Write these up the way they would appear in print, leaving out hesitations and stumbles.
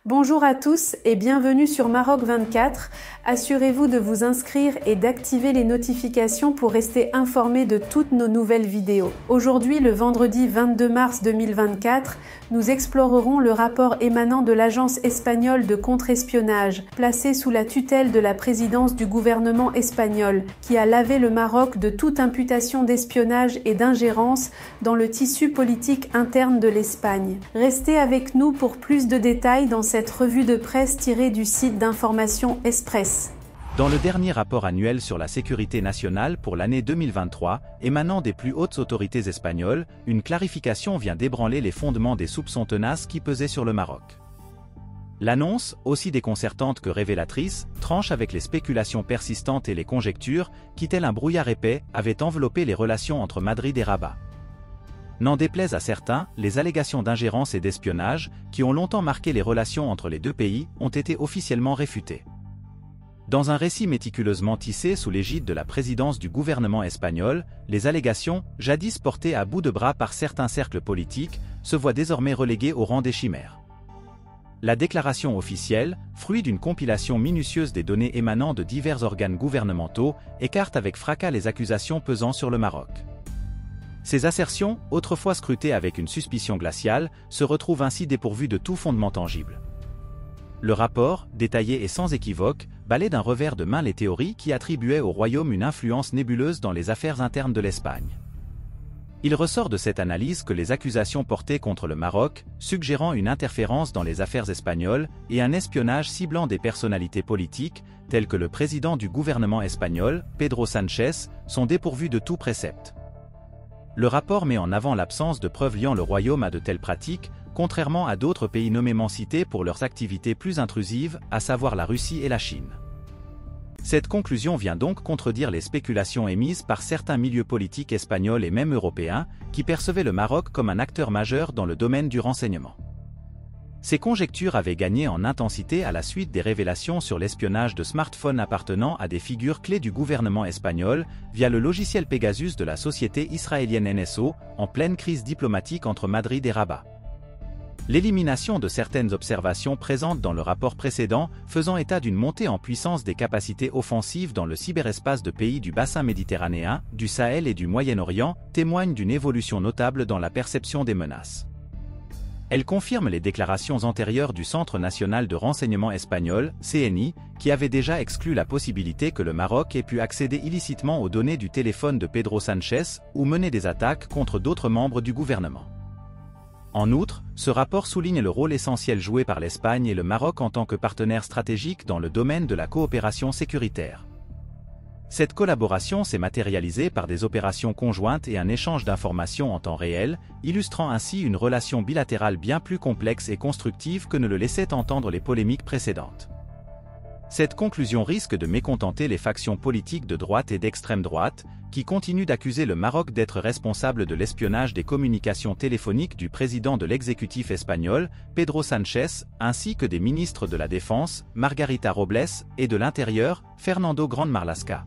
Bonjour à tous et bienvenue sur Maroc 24. Assurez-vous de vous inscrire et d'activer les notifications pour rester informé de toutes nos nouvelles vidéos. Aujourd'hui, le vendredi 22 mars 2024, nous explorerons le rapport émanant de l'agence espagnole de contre-espionnage, placée sous la tutelle de la présidence du gouvernement espagnol, qui a lavé le Maroc de toute imputation d'espionnage et d'ingérence dans le tissu politique interne de l'Espagne. Restez avec nous pour plus de détails dans cette revue de presse tirée du site d'information Express. Dans le dernier rapport annuel sur la sécurité nationale pour l'année 2023, émanant des plus hautes autorités espagnoles, une clarification vient d'ébranler les fondements des soupçons tenaces qui pesaient sur le Maroc. L'annonce, aussi déconcertante que révélatrice, tranche avec les spéculations persistantes et les conjectures qui, tel un brouillard épais, avaient enveloppé les relations entre Madrid et Rabat. N'en déplaise à certains, les allégations d'ingérence et d'espionnage, qui ont longtemps marqué les relations entre les deux pays, ont été officiellement réfutées. Dans un récit méticuleusement tissé sous l'égide de la présidence du gouvernement espagnol, les allégations, jadis portées à bout de bras par certains cercles politiques, se voient désormais reléguées au rang des chimères. La déclaration officielle, fruit d'une compilation minutieuse des données émanant de divers organes gouvernementaux, écarte avec fracas les accusations pesant sur le Maroc. Ces assertions, autrefois scrutées avec une suspicion glaciale, se retrouvent ainsi dépourvues de tout fondement tangible. Le rapport, détaillé et sans équivoque, balaie d'un revers de main les théories qui attribuaient au royaume une influence nébuleuse dans les affaires internes de l'Espagne. Il ressort de cette analyse que les accusations portées contre le Maroc, suggérant une interférence dans les affaires espagnoles et un espionnage ciblant des personnalités politiques, telles que le président du gouvernement espagnol, Pedro Sánchez, sont dépourvues de tout précepte. Le rapport met en avant l'absence de preuves liant le royaume à de telles pratiques, contrairement à d'autres pays nommément cités pour leurs activités plus intrusives, à savoir la Russie et la Chine. Cette conclusion vient donc contredire les spéculations émises par certains milieux politiques espagnols et même européens, qui percevaient le Maroc comme un acteur majeur dans le domaine du renseignement. Ces conjectures avaient gagné en intensité à la suite des révélations sur l'espionnage de smartphones appartenant à des figures clés du gouvernement espagnol via le logiciel Pegasus de la société israélienne NSO, en pleine crise diplomatique entre Madrid et Rabat. L'élimination de certaines observations présentes dans le rapport précédent, faisant état d'une montée en puissance des capacités offensives dans le cyberespace de pays du bassin méditerranéen, du Sahel et du Moyen-Orient, témoigne d'une évolution notable dans la perception des menaces. Elle confirme les déclarations antérieures du Centre national de renseignement espagnol, CNI, qui avait déjà exclu la possibilité que le Maroc ait pu accéder illicitement aux données du téléphone de Pedro Sánchez ou mener des attaques contre d'autres membres du gouvernement. En outre, ce rapport souligne le rôle essentiel joué par l'Espagne et le Maroc en tant que partenaires stratégiques dans le domaine de la coopération sécuritaire. Cette collaboration s'est matérialisée par des opérations conjointes et un échange d'informations en temps réel, illustrant ainsi une relation bilatérale bien plus complexe et constructive que ne le laissaient entendre les polémiques précédentes. Cette conclusion risque de mécontenter les factions politiques de droite et d'extrême droite, qui continuent d'accuser le Maroc d'être responsable de l'espionnage des communications téléphoniques du président de l'exécutif espagnol, Pedro Sánchez, ainsi que des ministres de la Défense, Margarita Robles, et de l'Intérieur, Fernando Grande Marlaska.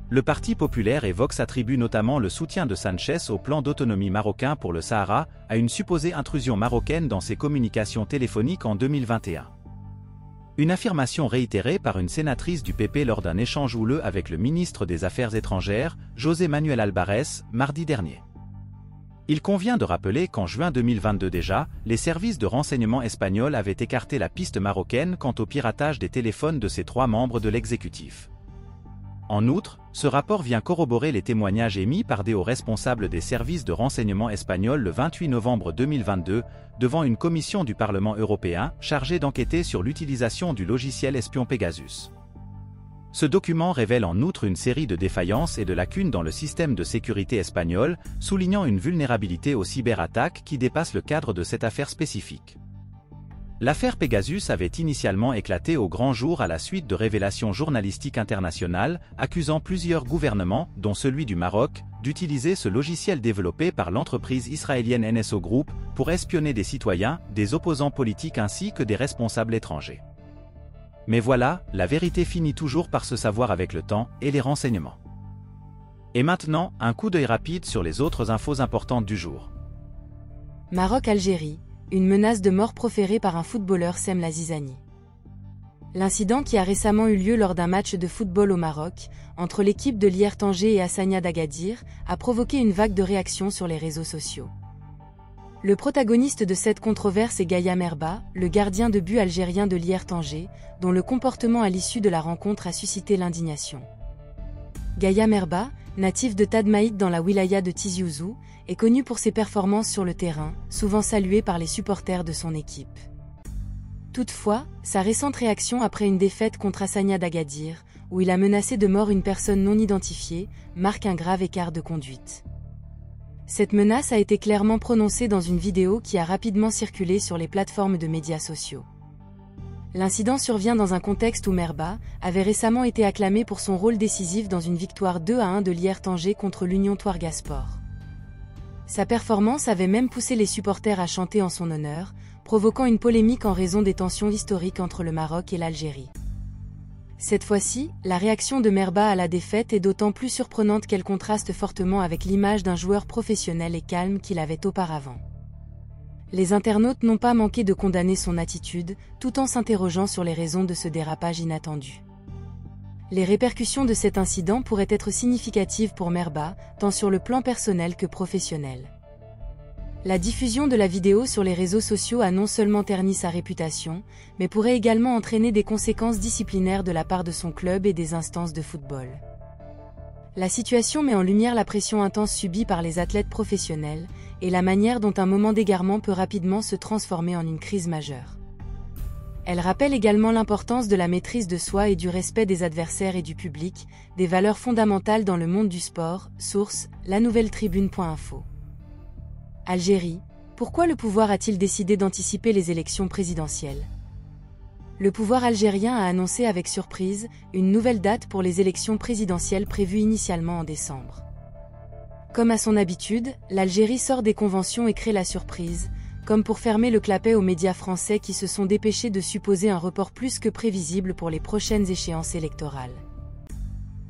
Le Parti populaire et Vox attribuent notamment le soutien de Sánchez au plan d'autonomie marocain pour le Sahara, à une supposée intrusion marocaine dans ses communications téléphoniques en 2021. Une affirmation réitérée par une sénatrice du PP lors d'un échange houleux avec le ministre des Affaires étrangères, José Manuel Albares, mardi dernier. Il convient de rappeler qu'en juin 2022 déjà, les services de renseignement espagnols avaient écarté la piste marocaine quant au piratage des téléphones de ces trois membres de l'exécutif. En outre, ce rapport vient corroborer les témoignages émis par des hauts responsables des services de renseignement espagnols le 28 novembre 2022, devant une commission du Parlement européen chargée d'enquêter sur l'utilisation du logiciel espion Pegasus. Ce document révèle en outre une série de défaillances et de lacunes dans le système de sécurité espagnol, soulignant une vulnérabilité aux cyberattaques qui dépasse le cadre de cette affaire spécifique. L'affaire Pegasus avait initialement éclaté au grand jour à la suite de révélations journalistiques internationales, accusant plusieurs gouvernements, dont celui du Maroc, d'utiliser ce logiciel développé par l'entreprise israélienne NSO Group pour espionner des citoyens, des opposants politiques ainsi que des responsables étrangers. Mais voilà, la vérité finit toujours par se savoir avec le temps et les renseignements. Et maintenant, un coup d'œil rapide sur les autres infos importantes du jour. Maroc-Algérie. une menace de mort proférée par un footballeur sème la zizanie. L'incident qui a récemment eu lieu lors d'un match de football au Maroc, entre l'équipe de l'IR Tanger et Hassania d'Agadir, a provoqué une vague de réactions sur les réseaux sociaux. Le protagoniste de cette controverse est Gaya Merba, le gardien de but algérien de l'IR Tanger, dont le comportement à l'issue de la rencontre a suscité l'indignation. Gaya Merba, natif de Tadmaït dans la wilaya de Tizi Ouzou, est connu pour ses performances sur le terrain, souvent salué par les supporters de son équipe. Toutefois, sa récente réaction après une défaite contre Hassania d'Agadir, où il a menacé de mort une personne non identifiée, marque un grave écart de conduite. Cette menace a été clairement prononcée dans une vidéo qui a rapidement circulé sur les plateformes de médias sociaux. L'incident survient dans un contexte où Merba avait récemment été acclamé pour son rôle décisif dans une victoire 2-1 de l'IR Tanger contre l'Union Touareg-Sport. Sa performance avait même poussé les supporters à chanter en son honneur, provoquant une polémique en raison des tensions historiques entre le Maroc et l'Algérie. Cette fois-ci, la réaction de Merba à la défaite est d'autant plus surprenante qu'elle contraste fortement avec l'image d'un joueur professionnel et calme qu'il avait auparavant. Les internautes n'ont pas manqué de condamner son attitude, tout en s'interrogeant sur les raisons de ce dérapage inattendu. Les répercussions de cet incident pourraient être significatives pour Merba, tant sur le plan personnel que professionnel. La diffusion de la vidéo sur les réseaux sociaux a non seulement terni sa réputation, mais pourrait également entraîner des conséquences disciplinaires de la part de son club et des instances de football. La situation met en lumière la pression intense subie par les athlètes professionnels, et la manière dont un moment d'égarement peut rapidement se transformer en une crise majeure. Elle rappelle également l'importance de la maîtrise de soi et du respect des adversaires et du public, des valeurs fondamentales dans le monde du sport. Source, lanouvelletribune.info. Algérie, pourquoi le pouvoir a-t-il décidé d'anticiper les élections présidentielles? Le pouvoir algérien a annoncé avec surprise une nouvelle date pour les élections présidentielles prévues initialement en décembre. Comme à son habitude, l'Algérie sort des conventions et crée la surprise, comme pour fermer le clapet aux médias français qui se sont dépêchés de supposer un report plus que prévisible pour les prochaines échéances électorales.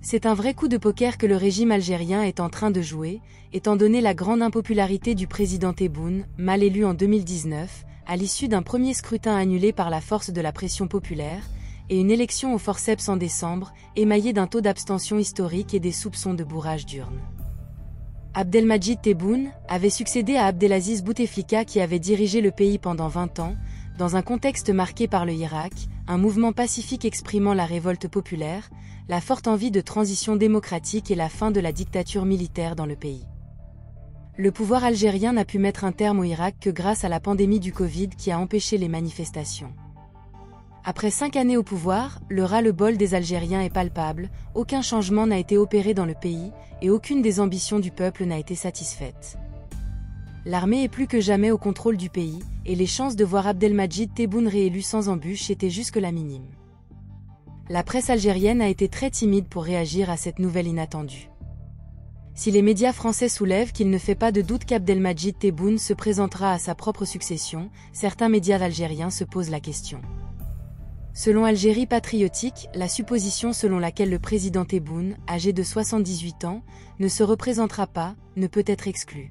C'est un vrai coup de poker que le régime algérien est en train de jouer, étant donné la grande impopularité du président Tebboune, mal élu en 2019, à l'issue d'un premier scrutin annulé par la force de la pression populaire, et une élection au forceps en décembre, émaillée d'un taux d'abstention historique et des soupçons de bourrage d'urnes. Abdelmadjid Tebboune avait succédé à Abdelaziz Bouteflika qui avait dirigé le pays pendant 20 ans, dans un contexte marqué par le Hirak, un mouvement pacifique exprimant la révolte populaire, la forte envie de transition démocratique et la fin de la dictature militaire dans le pays. Le pouvoir algérien n'a pu mettre un terme au Hirak que grâce à la pandémie du Covid qui a empêché les manifestations. Après 5 années au pouvoir, le ras-le-bol des Algériens est palpable, aucun changement n'a été opéré dans le pays, et aucune des ambitions du peuple n'a été satisfaite. L'armée est plus que jamais au contrôle du pays, et les chances de voir Abdelmadjid Tebboune réélu sans embûche étaient jusque-là minimes. La presse algérienne a été très timide pour réagir à cette nouvelle inattendue. Si les médias français soulèvent qu'il ne fait pas de doute qu'Abdelmadjid Tebboune se présentera à sa propre succession, certains médias algériens se posent la question. Selon Algérie Patriotique, la supposition selon laquelle le président Tebboune, âgé de 78 ans, ne se représentera pas, ne peut être exclue.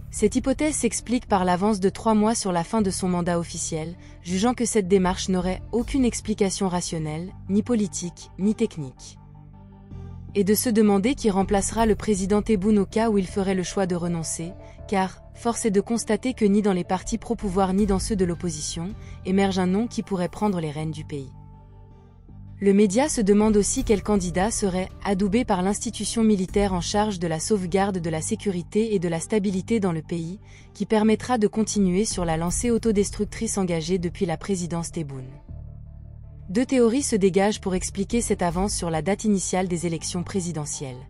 Cette hypothèse s'explique par l'avance de 3 mois sur la fin de son mandat officiel, jugeant que cette démarche n'aurait aucune explication rationnelle, ni politique, ni technique. Et de se demander qui remplacera le président Tebboune au cas où il ferait le choix de renoncer, car, force est de constater que ni dans les partis pro-pouvoir ni dans ceux de l'opposition, émerge un nom qui pourrait prendre les rênes du pays. Le média se demande aussi quel candidat serait adoubé par l'institution militaire en charge de la sauvegarde de la sécurité et de la stabilité dans le pays, qui permettra de continuer sur la lancée autodestructrice engagée depuis la présidence Tebboune. 2 théories se dégagent pour expliquer cette avance sur la date initiale des élections présidentielles.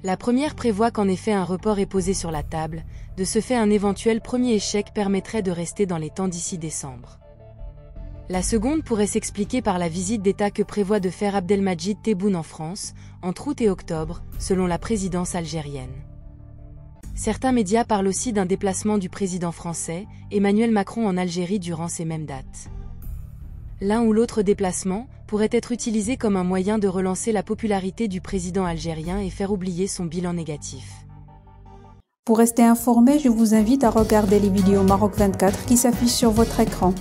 La première prévoit qu'en effet un report est posé sur la table, de ce fait un éventuel premier échec permettrait de rester dans les temps d'ici décembre. La seconde pourrait s'expliquer par la visite d'État que prévoit de faire Abdelmadjid Tebboune en France, entre août et octobre, selon la présidence algérienne. Certains médias parlent aussi d'un déplacement du président français, Emmanuel Macron en Algérie durant ces mêmes dates. L'un ou l'autre déplacement pourrait être utilisé comme un moyen de relancer la popularité du président algérien et faire oublier son bilan négatif. Pour rester informé, je vous invite à regarder les vidéos Maroc 24 qui s'affichent sur votre écran.